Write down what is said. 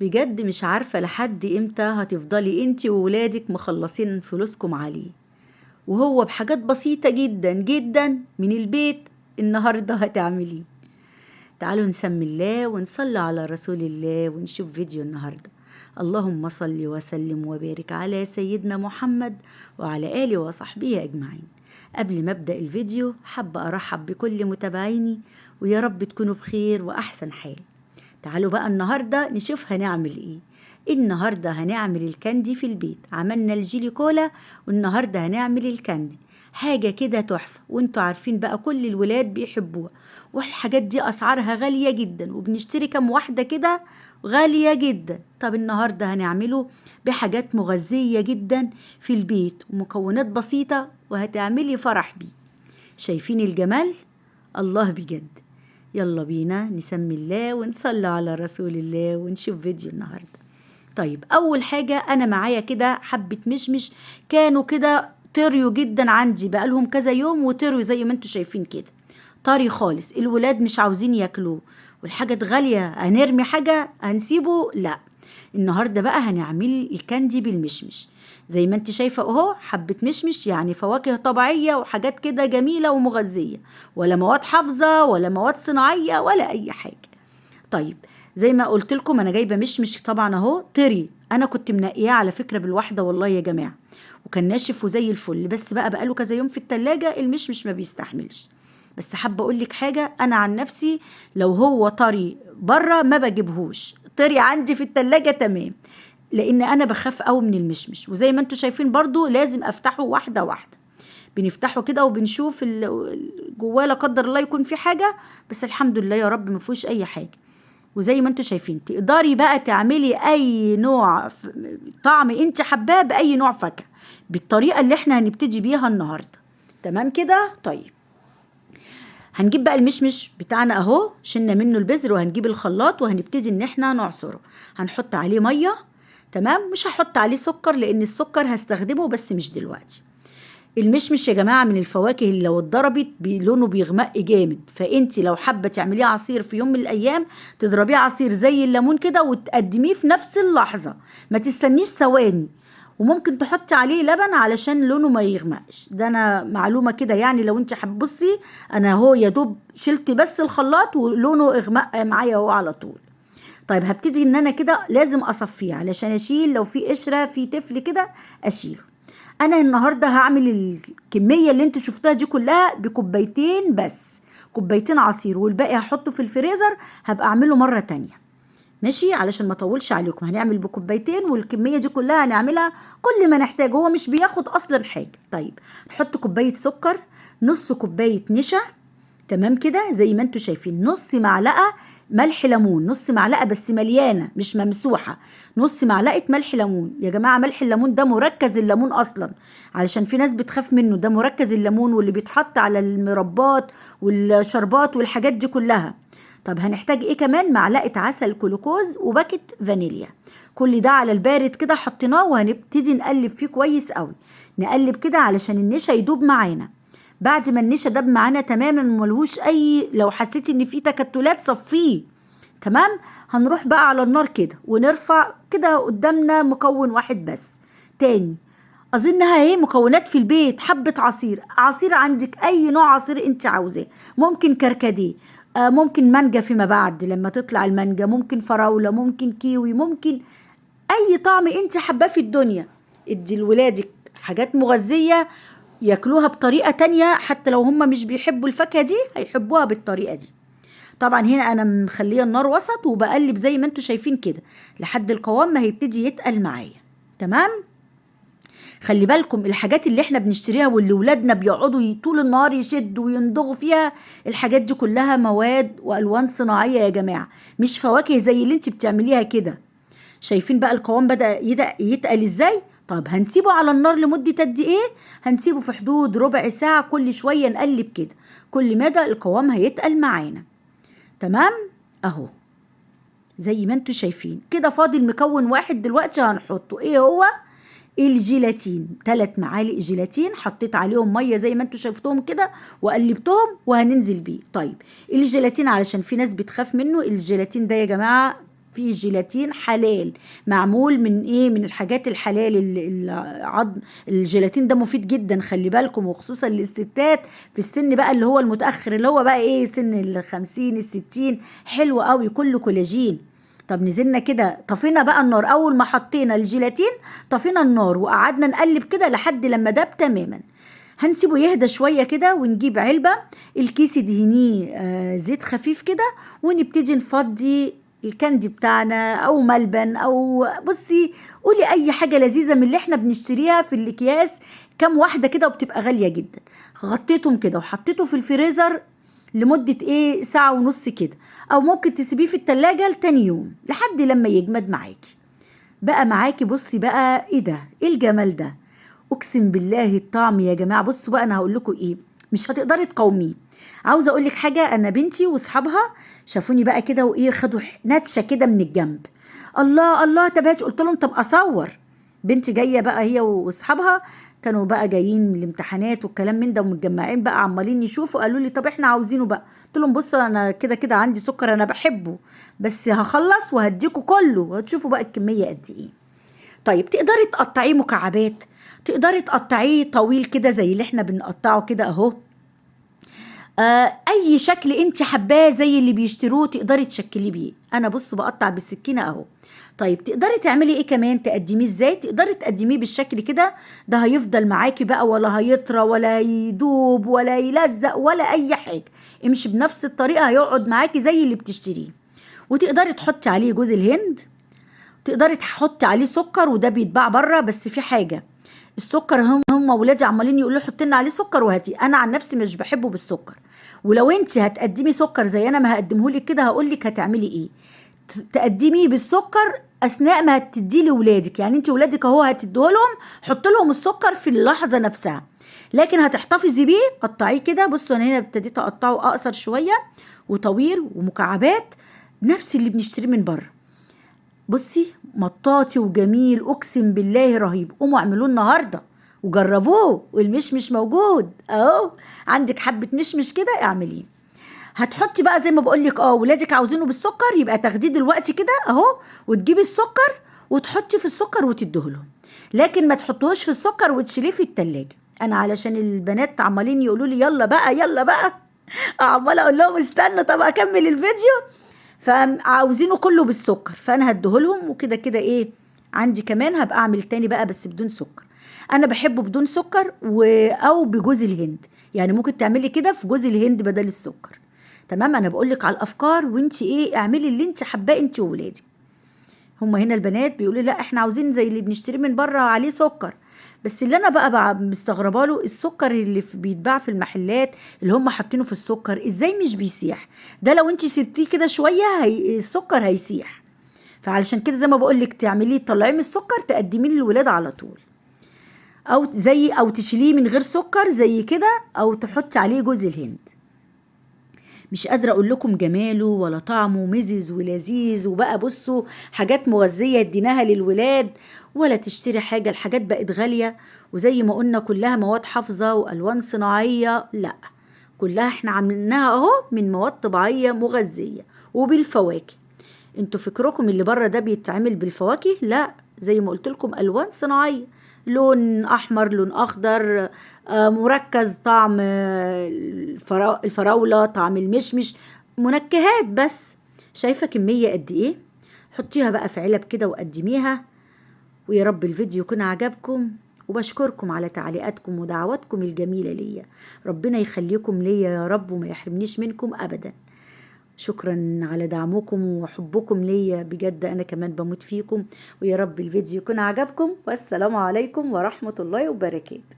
بجد مش عارفة لحد امتى هتفضلي انتي وولادك مخلصين فلوسكم عليه، وهو بحاجات بسيطة جدا جدا من البيت النهاردة هتعمليه. تعالوا نسمي الله ونصلي على رسول الله ونشوف فيديو النهاردة. اللهم صل وسلم وبارك على سيدنا محمد وعلى آله وصحبه أجمعين. قبل ما أبدأ الفيديو حابة أرحب بكل متابعيني، ويا رب تكونوا بخير وأحسن حال. تعالوا بقى النهاردة نشوف هنعمل ايه. النهاردة هنعمل الكاندي في البيت. عملنا الجيلي كولا والنهاردة هنعمل الكاندي، حاجة كده تحفة، وانتوا عارفين بقى كل الولاد بيحبوها، والحاجات دي أسعارها غالية جدا، وبنشتري كام واحدة كده غالية جدا. طب النهاردة هنعمله بحاجات مغذية جدا في البيت ومكونات بسيطة، وهتعملي فرح بيه. شايفين الجمال؟ الله بجد. يلا بينا نسمي الله ونصلي على رسول الله ونشوف فيديو النهاردة. طيب أول حاجة أنا معايا كده حبة مشمش، كانوا كده طريوا جدا عندي بقالهم كذا يوم، وطريوا زي ما انتوا شايفين كده طري خالص. الولاد مش عاوزين ياكلوه، والحاجة غالية، هنرمي حاجة هنسيبه؟ لا. النهاردة بقى هنعمل الكاندي بالمشمش. زي ما انت شايفة اهو، حبة مشمش يعني فواكه طبيعية وحاجات كده جميلة ومغذية، ولا مواد حافظة ولا مواد صناعية ولا اي حاجة. طيب زي ما قلت لكم انا جايبة مشمش طبعا اهو طري، انا كنت منقياه على فكرة بالواحدة والله يا جماعة، وكان ناشف وزي الفل، بس بقى بقاله كذا يوم في التلاجة المشمش ما بيستحملش. بس حابة اقول لك حاجة، انا عن نفسي لو هو طري بره ما بجيبهوش، طري عندي في التلاجة تمام، لان انا بخاف قوي من المشمش. وزي ما انتوا شايفين برضو لازم افتحه واحدة واحدة، بنفتحه كده وبنشوف جواه لا قدر الله يكون في حاجة، بس الحمد لله يا رب ما فيهوش اي حاجة. وزي ما انتوا شايفين تقدري بقى تعملي اي نوع طعم انت حباه باي نوع فاكهة بالطريقة اللي احنا هنبتدي بيها النهاردة. تمام كده؟ طيب هنجيب بقى المشمش بتاعنا اهو، شلنا منه البذر، وهنجيب الخلاط وهنبتدي ان احنا نعصره. هنحط عليه مية، تمام، مش هحط عليه سكر لان السكر هستخدمه بس مش دلوقتي. المشمش يا جماعة من الفواكه اللي لو اتضربت لونه بيغمق جامد، فانت لو حابة تعمليه عصير في يوم من الايام تضربيه عصير زي الليمون كده وتقدميه في نفس اللحظة، ما تستنيش ثواني. وممكن تحطي عليه لبن علشان لونه ما يغمقش، ده انا معلومة كده يعني لو انت حابة. بصي انا هو يا دوب شلت بس الخلاط ولونه اغمق معايا هو على طول. طيب هبتدي ان انا كده لازم اصفيه علشان اشيل لو في قشرة في تفل كده اشيله. انا النهارده هعمل الكميه اللي انتوا شفتوها دي كلها بكوبايتين بس، كوبايتين عصير، والباقي هحطه في الفريزر هبقى اعمله مره تانية. ماشي؟ علشان ما اطولش عليكم، هنعمل بكوبايتين والكميه دي كلها هنعملها كل ما نحتاجه، هو مش بياخد اصلا حاجه. طيب نحط كوبايه سكر، نص كوبايه نشا، تمام كده زي ما انتوا شايفين، نص معلقه ملح ليمون، نص معلقه بس مليانه مش ممسوحه، نص معلقه ملح ليمون. يا جماعه ملح الليمون ده مركز الليمون اصلا، علشان في ناس بتخاف منه، ده مركز الليمون واللي بيتحط على المربات والشربات والحاجات دي كلها. طب هنحتاج ايه كمان؟ معلقه عسل كلوكوز وباكت فانيليا. كل ده على البارد كده حطيناه، وهنبتدي نقلب فيه كويس قوي، نقلب كده علشان النشا يدوب معانا. بعد ما النشا داب معانا تماما وملهوش اي، لو حسيتي ان في تكتلات صفيه، تمام. هنروح بقى على النار كده ونرفع كده قدامنا مكون واحد بس. تاني اظنها اهي مكونات في البيت، حبة عصير، عصير عندك اي نوع عصير انت عاوزاه، ممكن كركديه، ممكن مانجا فيما بعد لما تطلع المانجا، ممكن فراولة، ممكن كيوي، ممكن اي طعم انت حباه في الدنيا. ادي لولادك حاجات مغذية ياكلوها بطريقة تانية، حتى لو هم مش بيحبوا الفاكهة دي هيحبوها بالطريقة دي. طبعا هنا انا مخليه النار وسط وبقلب زي ما انتوا شايفين كده لحد القوام ما هيبتدي يتقل معايا. تمام. خلي بالكم الحاجات اللي احنا بنشتريها واللي ولادنا بيقعدوا طول النهار يشدوا ويندغوا فيها، الحاجات دي كلها مواد والوان صناعية يا جماعة، مش فواكه زي اللي انت بتعمليها كده. شايفين بقى القوام بدأ يتقل ازاي؟ طب هنسيبه على النار لمدة قد ايه؟ هنسيبه في حدود ربع ساعة، كل شوية نقلب كده، كل مدى القوام هيتقل معانا. تمام اهو زي ما انتوا شايفين كده. فاضل مكون واحد دلوقتي هنحطه، ايه هو؟ الجيلاتين. 3 معالق جيلاتين حطيت عليهم ميه زي ما انتوا شايفتهم كده وقلبتهم وهننزل بيه. طيب الجيلاتين علشان في ناس بتخاف منه، الجيلاتين ده يا جماعه في جيلاتين حلال معمول من ايه، من الحاجات الحلال. العظم الجيلاتين ده مفيد جدا، خلي بالكم، وخصوصا للستات في السن بقى اللي هو المتأخر، اللي هو بقى ايه سن 50 60، حلو قوي كله كولاجين. طب نزلنا كده طفينا بقى النار، اول ما حطينا الجيلاتين طفينا النار وقعدنا نقلب كده لحد لما داب تماما. هنسيبه يهدى شوية كده، ونجيب علبة الكيس دهنيه زيت خفيف كده، ونبتدي نفضي الكاندي بتاعنا او ملبن، او بصي قولي اي حاجة لذيذة من اللي احنا بنشتريها في الاكياس، كام واحدة كده وبتبقى غالية جدا. غطيتهم كده وحطيته في الفريزر لمدة ايه ساعة ونص كده، او ممكن تسيبيه في التلاجة لتاني يوم لحد لما يجمد معاكي. بقى معاكي بصي بقى ايه ده، ايه الجمال ده، اقسم بالله الطعم يا جماعه. بصوا بقى انا هقول لكم ايه، مش هتقدري تقاوميه. عاوزه اقول لك حاجه، انا بنتي واصحابها شافوني بقى كده وايه، خدوا نتشه كده من الجنب، الله الله تبهت. قلت لهم طب اصور. بنتي جايه بقى هي واصحابها، كانوا بقى جايين من الامتحانات والكلام من ده ومتجمعين بقى عمالين يشوفوا، قالوا لي طب احنا عاوزينه بقى. قلت لهم بصوا انا كده كده عندي سكر انا بحبه، بس هخلص وهديكوا كله وهتشوفوا بقى الكميه قد ايه. طيب تقدري تقطعيه مكعبات، تقدري تقطعيه طويل كده زي اللي احنا بنقطعه كده اهو، اي شكل انت حباه زي اللي بيشتروه تقدري تشكليه بيه. انا بص بقطع بالسكينه اهو. طيب تقدري تعملي ايه كمان، تقدميه ازاي، تقدري تقدميه بالشكل كده، ده هيفضل معاكي بقى ولا هيطرى ولا يدوب ولا يلزق ولا اي حاجه، امشي بنفس الطريقه هيقعد معاكي زي اللي بتشتريه. وتقدري تحطي عليه جوز الهند، تقدري تحطي عليه سكر، وده بيتباع بره. بس في حاجه، السكر هم ولادي عمالين يقولوا لي حطي لنا عليه سكر وهاتي، انا عن نفسي مش بحبه بالسكر. ولو انت هتقدمي سكر زي انا ما هقدمه لك كده، هقول لك هتعملي ايه، تقدميه بالسكر اثناء ما هتديه لاولادك. يعني انت ولادك اهو هتديه لهم، حط لهم السكر في اللحظه نفسها، لكن هتحتفظي بيه قطعيه كده. بصوا انا هنا ابتديت اقطعه اقصر شويه وطويل ومكعبات، نفس اللي بنشتريه من بره. بصي مطاطي وجميل، اقسم بالله رهيب. قوموا اعملوه النهارده وجربوه، والمشمش موجود اهو، عندك حبه مشمش كده اعمليه. هتحطي بقى زي ما بقول لك ولادك عاوزينه بالسكر، يبقى تاخديه دلوقتي كده اهو وتجيبي السكر وتحطي في السكر وتديهولهم، لكن ما تحطوهوش في السكر وتشيليه في التلاجة. انا علشان البنات عمالين يقولوا لي يلا بقى يلا بقى، عماله اقول لهم استنوا طب اكمل الفيديو، فعاوزينه كله بالسكر، فانا هديهولهم. وكده كده ايه عندي كمان هبقى اعمل تاني بقى بس بدون سكر، انا بحبه بدون سكر او بجوز الهند. يعني ممكن تعملي كده في جوز الهند بدل السكر. تمام، انا بقولك على الافكار وانتي ايه اعملي اللي انت حباه انت وولادك. هما هنا البنات بيقولوا لا احنا عاوزين زي اللي بنشتريه من بره عليه سكر. بس اللي انا بقى مستغربه له السكر اللي بيتباع في المحلات اللي هم حاطينه في السكر، ازاي مش بيسيح؟ ده لو انت سبتيه كده شويه السكر هيسيح. فعلشان كده زي ما بقول لك تعمليه تطلعيه من السكر تقدميه للولاد على طول، او تشيليه من غير سكر زي كده، او تحطي عليه جوز الهند. مش قادرة اقول لكم جماله ولا طعمه مزز ولذيذ. وبقى بصوا حاجات مغذية اديناها للولاد، ولا تشتري حاجة، الحاجات بقت غالية، وزي ما قلنا كلها مواد حافظة والوان صناعية، لا كلها احنا عملناها اهو من مواد طبيعية مغذية وبالفواكه. انتوا فكركم اللي بره ده بيتعمل بالفواكه؟ لا، زي ما قلت لكم الوان صناعيه، لون احمر لون اخضر، مركز طعم الفراوله طعم المشمش، منكهات بس. شايفه كميه قد ايه؟ حطيها بقى في علب كده وقدميها. ويا رب الفيديو يكون عجبكم، وبشكركم على تعليقاتكم ودعواتكم الجميله ليا. ربنا يخليكم ليا يا رب وما يحرمنيش منكم ابدا. شكرا على دعمكم وحبكم ليا، بجد أنا كمان بموت فيكم. ويا رب الفيديو يكون عجبكم، والسلام عليكم ورحمة الله وبركاته.